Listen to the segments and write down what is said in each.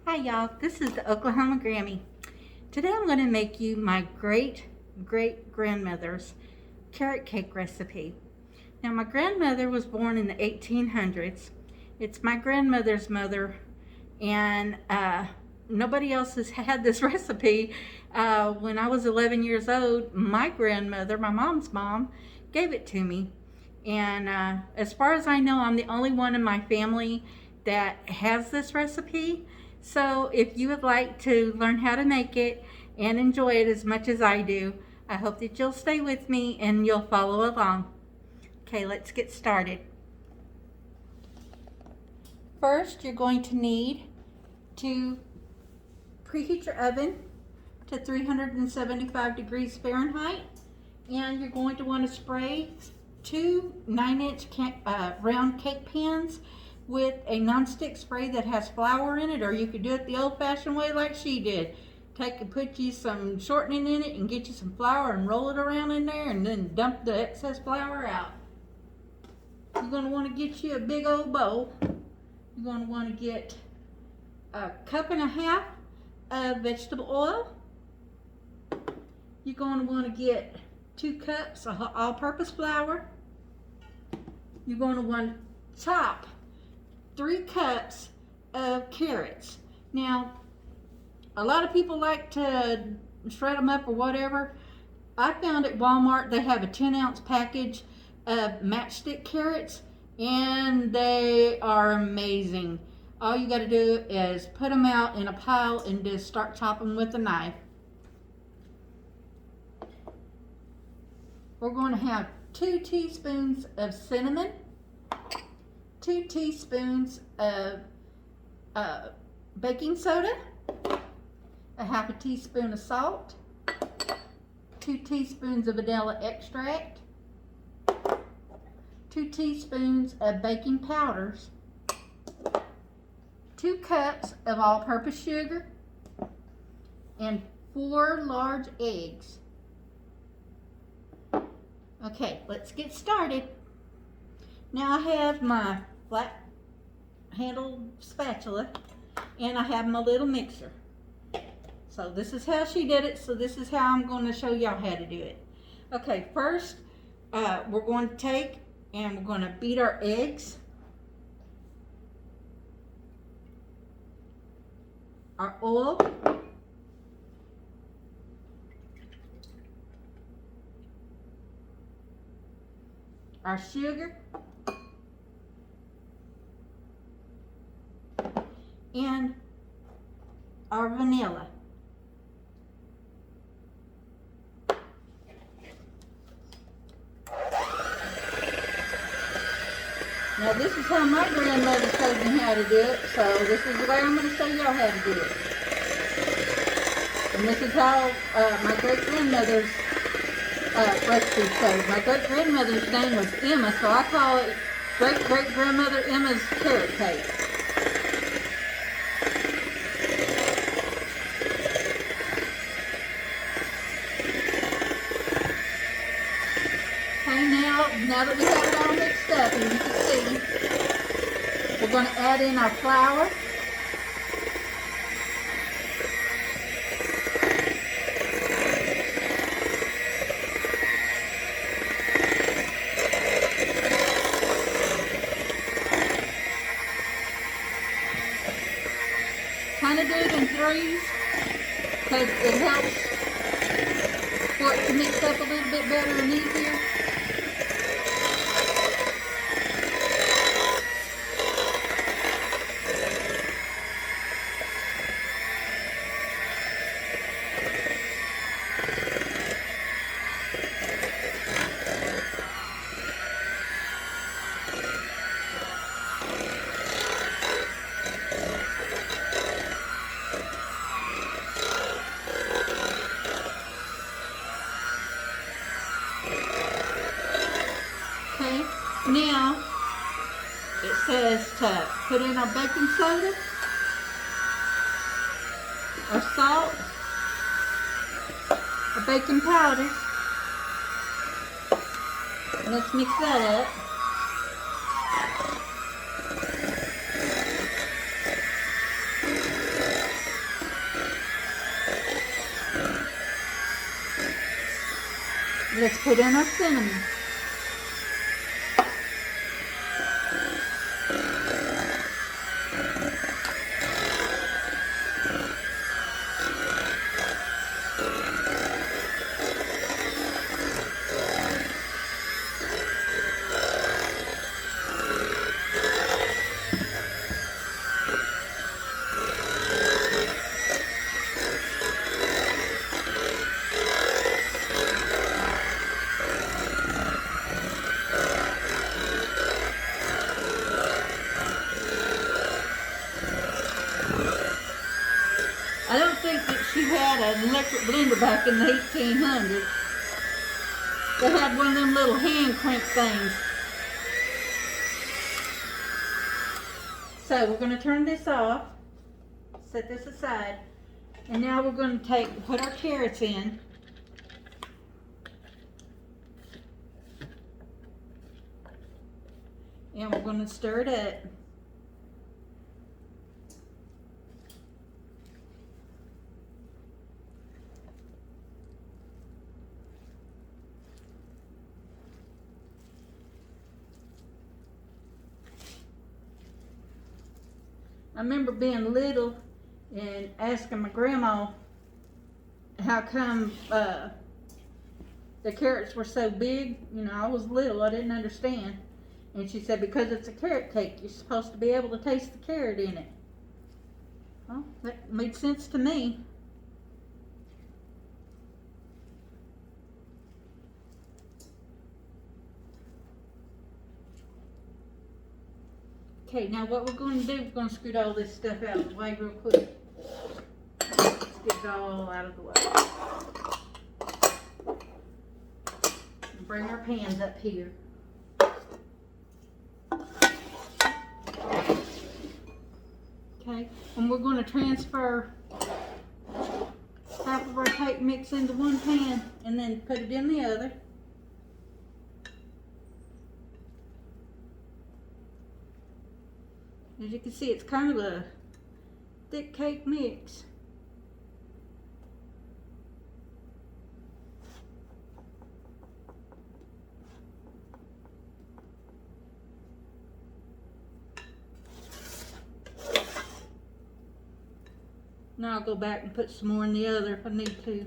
Hi y'all, this is the Oklahoma Grammy. Today I'm going to make you my great-great-grandmother's carrot cake recipe. Now my grandmother was born in the 1800s. It's my grandmother's mother, and nobody else has had this recipe. When I was 11 years old, my grandmother, my mom's mom, gave it to me. And as far as I know, I'm the only one in my family that has this recipe. So if you would like to learn how to make it and enjoy it as much as I do, I hope that you'll stay with me and you'll follow along. Okay, let's get started. First, you're going to need to preheat your oven to 375 degrees Fahrenheit, and you're going to want to spray two 9-inch round cake pans with a nonstick spray that has flour in it, or you could do it the old-fashioned way like she did. Put you some shortening in it and get you some flour and roll it around in there and then dump the excess flour out. You're going to want to get you a big old bowl. You're going to want to get a cup and a half of vegetable oil. You're going to want to get 2 cups of all-purpose flour. You're going to want to chop 3 cups of carrots. Now, a lot of people like to shred them up or whatever. I found at Walmart they have a 10-ounce package of matchstick carrots, and they are amazing. All you got to do is put them out in a pile and just start chopping with a knife. We're going to have 2 teaspoons of cinnamon, 2 teaspoons of baking soda, a half a teaspoon of salt, 2 teaspoons of vanilla extract, 2 teaspoons of baking powders, 2 cups of all-purpose sugar, and 4 large eggs. Okay, let's get started. Now I have my flat handled spatula and I have my little mixer. So this is how she did it, so this is how I'm going to show y'all how to do it. Okay, first we're going to take and we're going to beat our eggs, our oil, our sugar, and our vanilla. Now this is how my grandmother showed me how to do it, so this is the way I'm going to show y'all how to do it. And this is how my great-grandmother's recipe showed. My great-grandmother's name was Emma, so I call it great-great-grandmother Emma's carrot cake. Now that we have it all mixed up, and you can see, we're going to add in our flour, kind of do it in threes because it helps for it to mix up a little bit better and easier. Okay, now it says to put in our baking soda, our salt, our baking powder. Let's mix that up. Let's put in our cinnamon. I don't think that she had an electric blender back in the 1800s. They had one of them little hand crank things. So we're going to turn this off, set this aside, and now we're going to put our carrots in. And we're going to stir it up. I remember being little and asking my grandma how come the carrots were so big. You know, I was little, I didn't understand. And she said, because it's a carrot cake, you're supposed to be able to taste the carrot in it. Well, that made sense to me. Okay, now what we're going to do, we're going to scoot all this stuff out of the way real quick. Let's get it all out of the way. And bring our pans up here. Okay, and we're going to transfer half of our cake mix into one pan and then put it in the other. As you can see, it's kind of a thick cake mix. Now I'll go back and put some more in the other if I need to.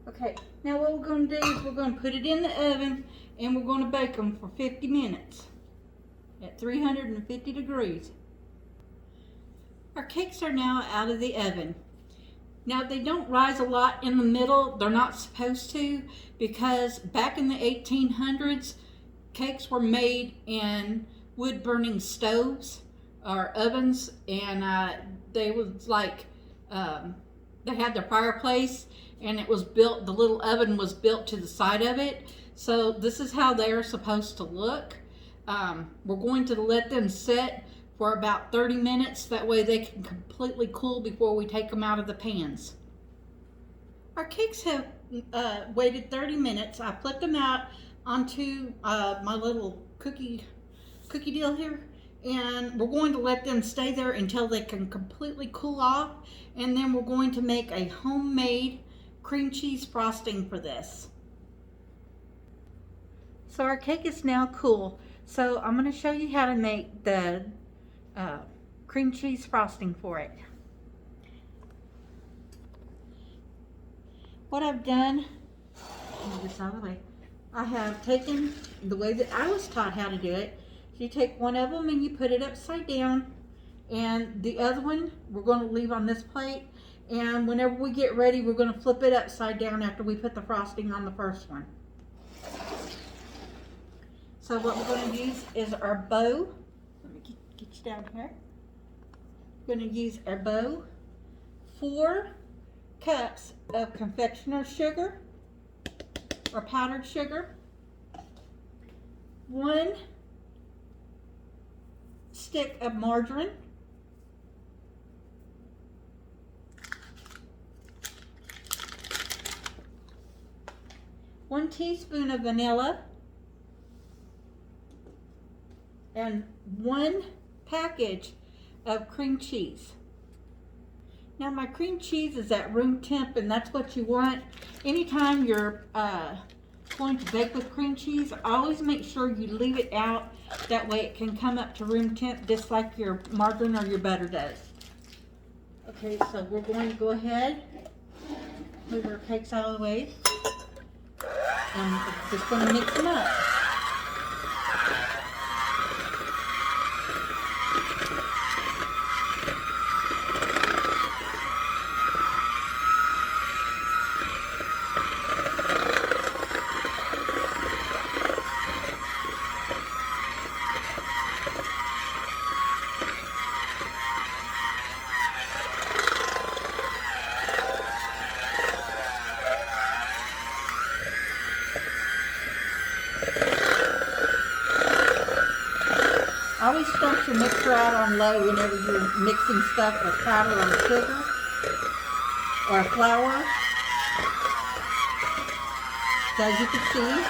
Okay, now what we're going to do is we're going to put it in the oven and we're going to bake them for 50 minutes at 350 degrees. Our cakes are now out of the oven. Now they don't rise a lot in the middle. They're not supposed to, because back in the 1800s, cakes were made in wood burning stoves or ovens, and they was like, they had their fireplace, and it was built, the little oven was built to the side of it. So this is how they are supposed to look. We're going to let them set for about 30 minutes. That way they can completely cool before we take them out of the pans. Our cakes have waited 30 minutes. I flipped them out onto my little cookie deal here. And we're going to let them stay there until they can completely cool off. And then we're going to make a homemade cream cheese frosting for this. So our cake is now cool. So I'm going to show you how to make the cream cheese frosting for it. What I've done move this out of the way. I have taken the way that I was taught how to do it. You take one of them and you put it upside down, and the other one we're going to leave on this plate, and whenever we get ready we're going to flip it upside down after we put the frosting on the first one. So what we're going to use is our bow. Let me get you down here. We're going to use our bow, 4 cups of confectioner's sugar or powdered sugar, 1 stick of margarine, 1 teaspoon of vanilla, and 1 package of cream cheese. Now my cream cheese is at room temp, and that's what you want. Anytime you're going to bake with cream cheese, always make sure you leave it out. That way it can come up to room temp just like your margarine or your butter does. Okay, so we're going to go ahead, move our cakes out of the way, and we're just going to mix them up. Always start your mixer out on low whenever you're mixing stuff with powder or sugar or flour. So as you can see,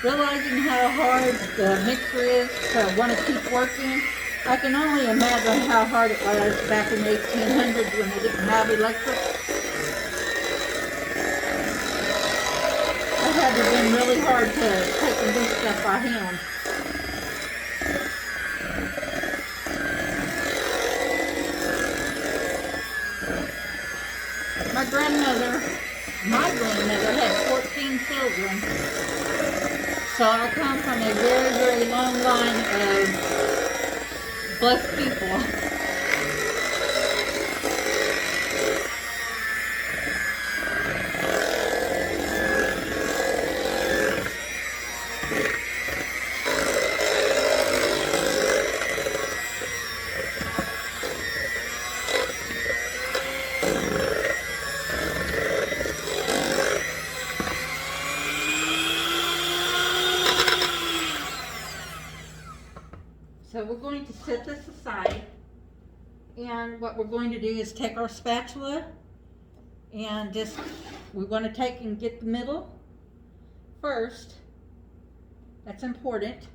realizing how hard the mixer is to want to keep working, I can only imagine how hard it was back in the 1800s when they didn't have electric. That had to have been really hard to take and do stuff by hand. My grandmother had 14 children. So I come from a very, very long line of blessed people. So we're going to set this aside, and what we're going to do is take our spatula and we want to take and get the middle first. That's important.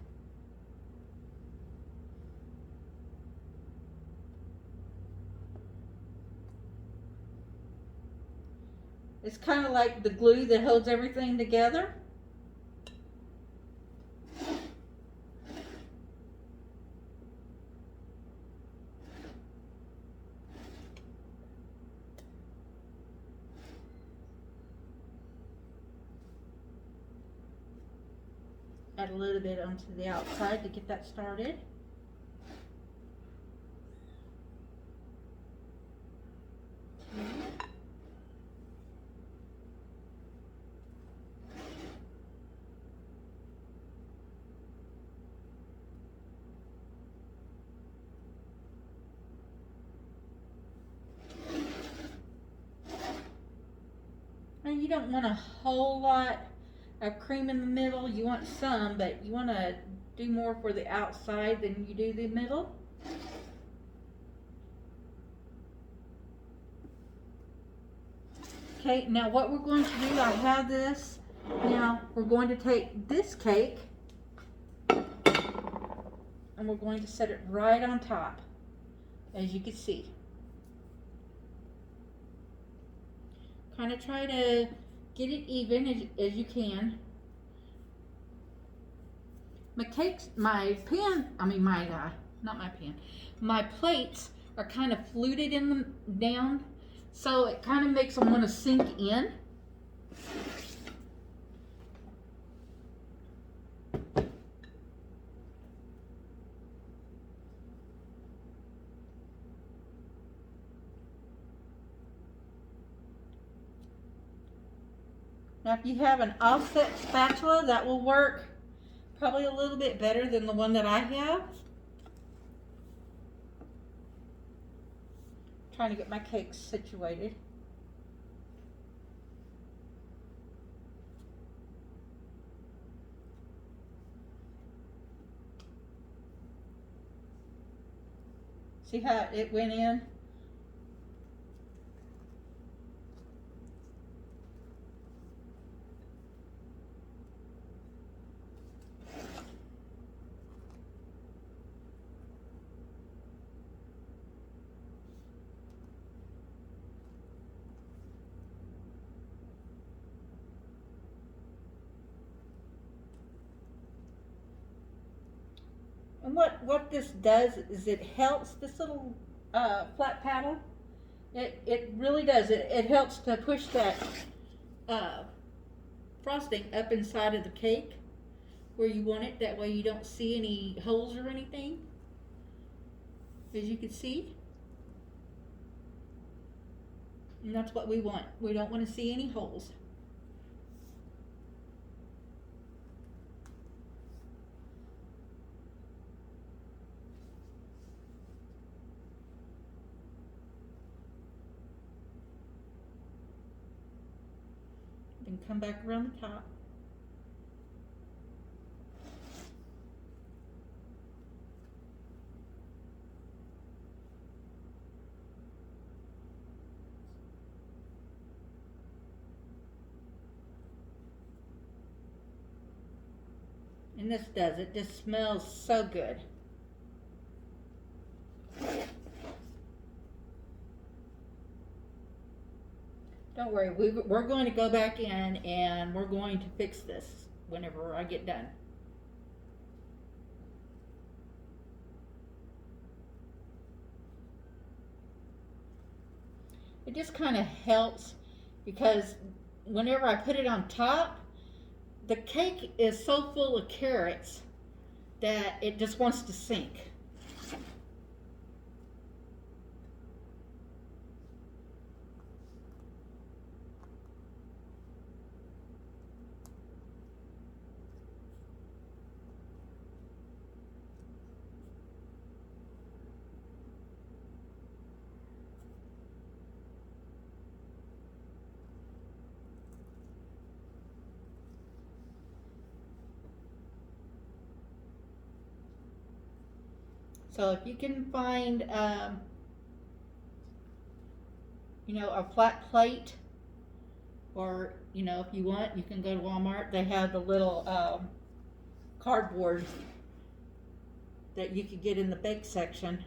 It's kind of like the glue that holds everything together. Add a little bit onto the outside to get that started. Now you don't want a whole lot of cream in the middle. You want some, but you want to do more for the outside than you do the middle. Okay, now what we're going to do, I have this. Now we're going to take this cake and we're going to set it right on top, as you can see. Kind of try to get it even as you can. My cakes, my pan, I mean my, not my pan, my plates are kind of fluted in them down, so it kind of makes them want to sink in. Now if you have an offset spatula, that will work probably a little bit better than the one that I have. Trying to get my cakes situated. See how it went in? And what this does is it helps this little flat paddle. It really does. It helps to push that frosting up inside of the cake where you want it. That way you don't see any holes or anything. As you can see. And that's what we want. We don't want to see any holes. Then come back around the top. And this does, it just smells so good. Don't worry, we're going to go back in and we're going to fix this whenever I get done. It just kind of helps because whenever I put it on top, the cake is so full of carrots that it just wants to sink. So if you can find, you know, a flat plate, or, you know, if you want, you can go to Walmart. They have the little cardboard that you could get in the bake section.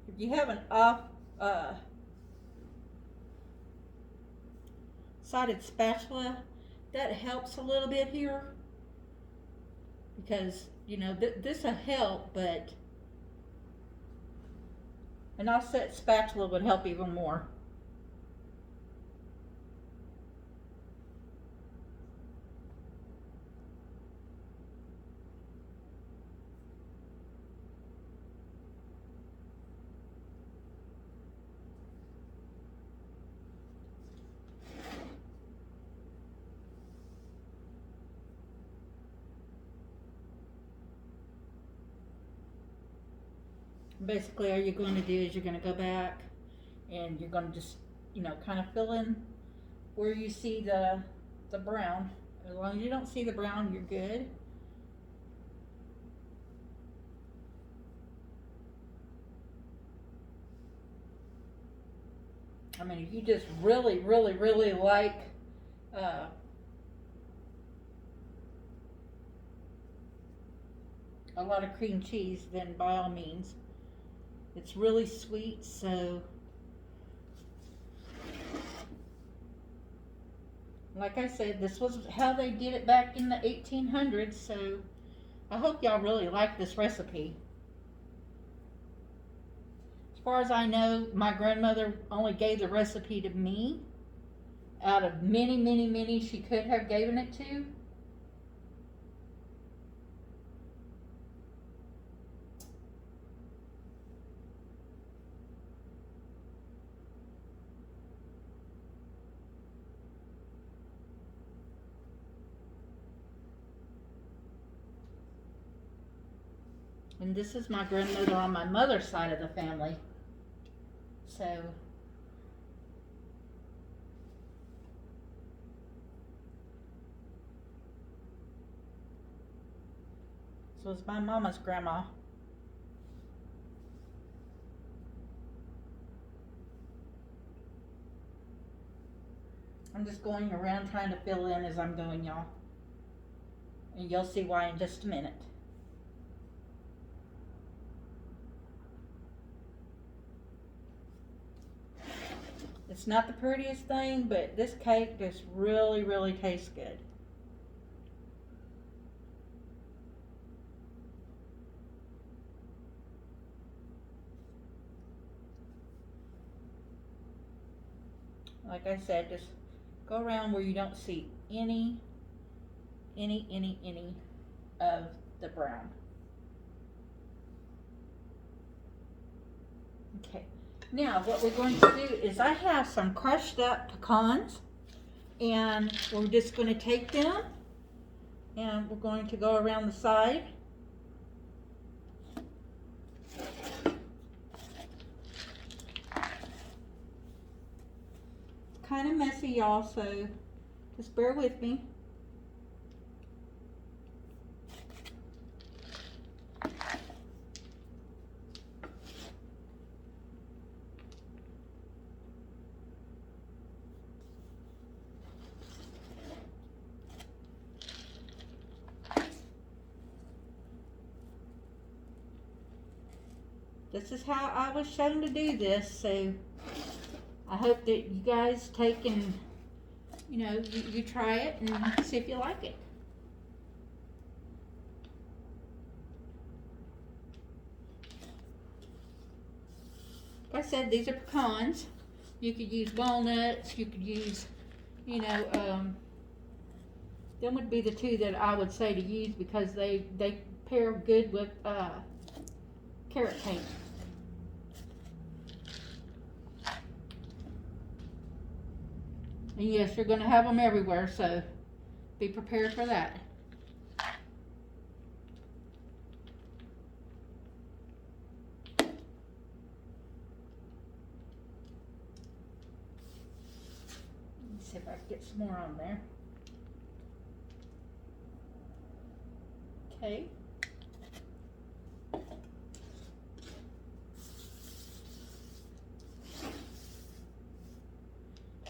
If you have an off sided spatula, that helps a little bit here because, you know, this will help, but an offset spatula would help even more. Basically, all you're going to do is you're going to go back and you're going to just, kind of fill in where you see the brown. As long as you don't see the brown, you're good. I mean, if you just really, really, really like uh, a lot of cream cheese, then by all means. It's really sweet, so like I said, this was how they did it back in the 1800s, so I hope y'all really like this recipe. As far as I know, my grandmother only gave the recipe to me out of many, many, many she could have given it to. And this is my grandmother on my mother's side of the family. So it's my mama's grandma. I'm just going around trying to fill in as I'm going, y'all. And you'll see why in just a minute. It's not the prettiest thing, but this cake just really, really tastes good. Like I said, just go around where you don't see any of the brown. Okay. Now, what we're going to do is I have some crushed up pecans, and we're just going to take them, and we're going to go around the side. It's kind of messy, y'all, so just bear with me. This is how I was shown to do this, so I hope that you guys take and, you try it and see if you like it. Like I said, these are pecans. You could use walnuts, you could use, them would be the two that I would say to use because they pair good with carrot cake. And yes, you're going to have them everywhere, so be prepared for that. Let's see if I can get some more on there. Okay.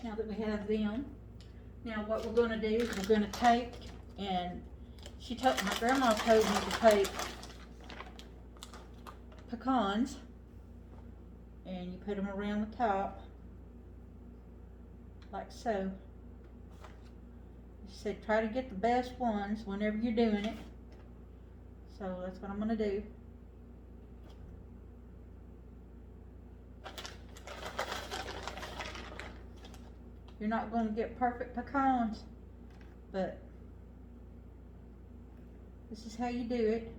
Now that we have them, now what we're going to do is we're going to take, and my grandma told me to take pecans and you put them around the top like so. She said try to get the best ones whenever you're doing it, so that's what I'm going to do. You're not going to get perfect pecans, but this is how you do it.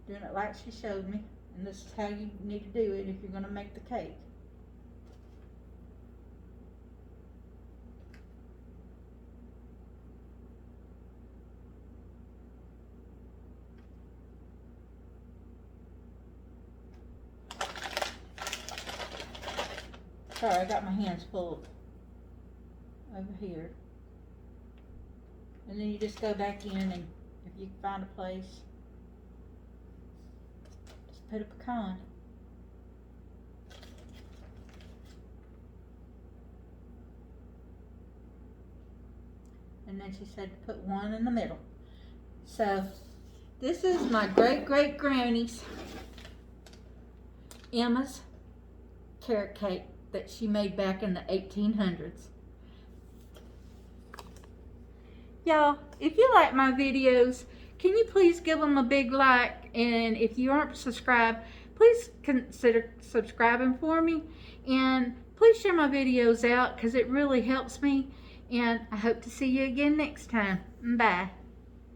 Doing it like she showed me, and this is how you need to do it if you're going to make the cake. Sorry, I got my hands full over here. And then you just go back in, and if you can find a place, just put a pecan. And then she said to put one in the middle. So this is my great-great-granny's Emma's carrot cake that she made back in the 1800s. Y'all, if you like my videos, can you please give them a big like? And if you aren't subscribed, please consider subscribing for me. And please share my videos out because it really helps me. And I hope to see you again next time. Bye.